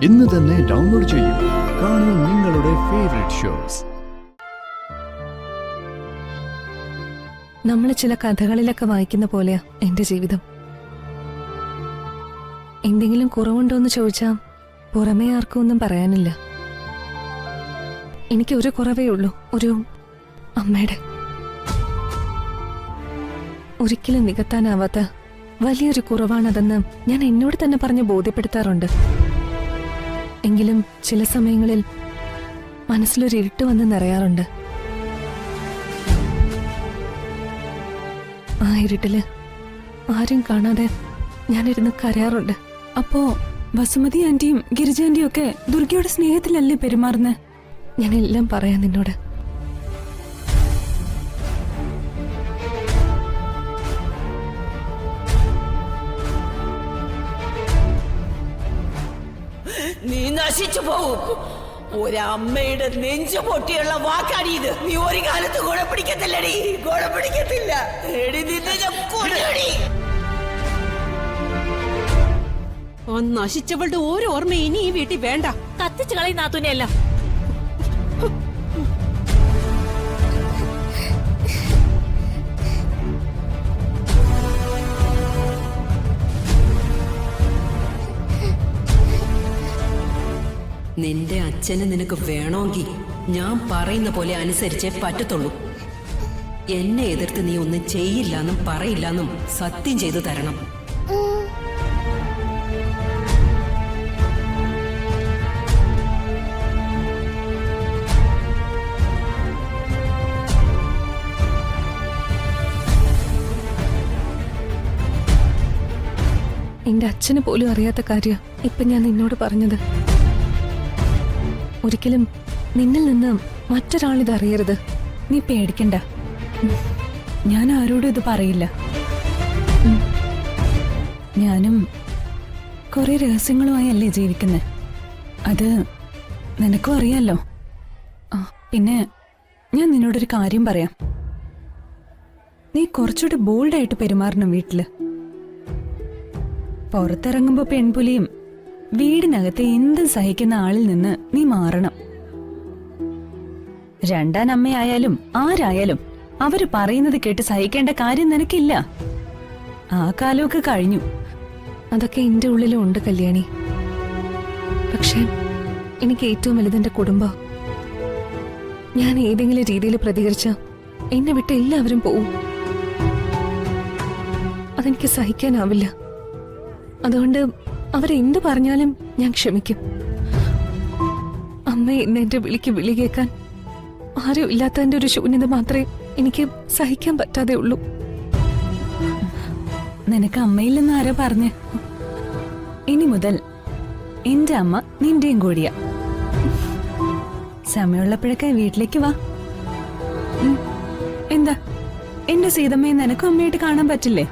ഇന്ന് തന്നെ ഡൗൺലോഡ് ചെയ്യൂ. കാണൂ നിങ്ങളുടെ ഫേവറേറ്റ് ഷോസ്. നമ്മൾ ചില കഥകളിലൊക്കെ വായിക്കുന്ന പോലെയാ എന്റെ ജീവിതം. എന്തെങ്കിലും കുറവുണ്ടോന്ന് ചോദിച്ചാ പുറമേ ആർക്കും ഒന്നും പറയാനില്ല. എനിക്ക് ഒരു കുറവേ ഉള്ളൂ, ഒരു അമ്മയുടെ. ഒരിക്കലും നികത്താനാവാത്ത വലിയൊരു കുറവാണതെന്ന് ഞാൻ എന്നോട് തന്നെ പറഞ്ഞ് ബോധ്യപ്പെടുത്താറുണ്ട്. എങ്കിലും ചില സമയങ്ങളിൽ മനസ്സിലൊരു ഇരുട്ട് വന്ന് നിറയാറുണ്ട്. ആ ഇരുട്ടില് ആരും കാണാതെ ഞാനിരുന്ന് കരയാറുണ്ട്. അപ്പോ വസുമതി ആന്റിയും ഗിരിജ ആന്റിയും ഒക്കെ ദുർഗയുടെ സ്നേഹത്തിലല്ലേ പെരുമാറുന്നത്? ഞാനെല്ലാം പറയാം നിന്നോട്. നീ നശിച്ചു പോവും. ഒരമ്മയുടെ നെഞ്ചു പൊട്ടിയുള്ള വാക്കാടി ഇത്. നീ ഒരു കാലത്ത് ഗുണപിടിക്കത്തില്ലടി, ഗുണപിടിക്കത്തില്ല. എടി നിന്നെ ഞാൻ കൊല്ലുമെടി. ആ നശിച്ചവളുടെ ഒരു ഓർമ്മ ഇനി ഈ വീട്ടിൽ വേണ്ട. കത്തിച്ചു കളയുന്ന നാത്തൂനെയല്ല. നിന്റെ അച്ഛനെ നിനക്ക് വേണമെങ്കിൽ ഞാൻ പറയുന്ന പോലെ അനുസരിച്ചേ പറ്റത്തുള്ളൂ. എന്നെ എതിർത്ത് നീ ഒന്നും ചെയ്യില്ലെന്നും പറയില്ലെന്നും സത്യം ചെയ്തു തരണം. എന്റെ അച്ഛന് പോലും അറിയാത്ത കാര്യം ഇപ്പൊ ഞാൻ നിന്നോട് പറഞ്ഞത്. ഒരിക്കലും നിന്നിൽ നിന്ന് മറ്റൊരാളിത് അറിയരുത്. നീ പേടിക്കണ്ട, ഞാൻ ആരോടും ഇത് പറയില്ല. ഞാനും കുറെ രഹസ്യങ്ങളുമായി അല്ലേ ജീവിക്കുന്നത്. അത് നിനക്കും അറിയാലോ. പിന്നെ ഞാൻ നിന്നോടൊരു കാര്യം പറയാം. നീ കുറച്ചുകൂടി ബോൾഡായിട്ട് പെരുമാറണം വീട്ടില്. പുറത്തിറങ്ങുമ്പോ പെൺപുലിയും വീടിനകത്തെ എന്തും സഹിക്കുന്ന ആളിൽ നിന്ന് നീ മാറണം. രണ്ടാനമ്മയായാലും ആരായാലും അവര് പറയുന്നത് കേട്ട് സഹിക്കേണ്ട കാര്യം നിനക്കില്ല. ആ കാലമൊക്കെ കഴിഞ്ഞു. അതൊക്കെ എന്റെ ഉള്ളിലും ഉണ്ട് കല്യാണി. പക്ഷെ എനിക്ക് ഏറ്റവും വലുതെന്റെ കുടുംബം. ഞാൻ ഏതെങ്കിലും രീതിയിൽ പ്രതികരിച്ച എന്നെ വിട്ട് എല്ലാവരും പോവും. അതെനിക്ക് സഹിക്കാനാവില്ല. അതുകൊണ്ട് അവരെന്ത് പറഞ്ഞാലും ഞാൻ ക്ഷമിക്കും. അമ്മ എന്നെ എന്റെ വിളിക്ക് വിളി കേൾക്കാൻ ആരും ഇല്ലാത്തതിന്റെ ഒരു ശൂന്യത മാത്രമേ എനിക്ക് സഹിക്കാൻ പറ്റാതെ ഉള്ളൂ. നിനക്ക് അമ്മയില്ലെന്ന് ആരോ പറഞ്ഞ്? ഇനി മുതൽ എന്റെ അമ്മ നിന്റെയും കൂടിയാ. സമയമുള്ളപ്പോഴൊക്കെ വീട്ടിലേക്ക് വാ. എന്താ എന്റെ സീതമ്മയെ നിനക്കും അമ്മയായിട്ട് കാണാൻ പറ്റില്ലേ?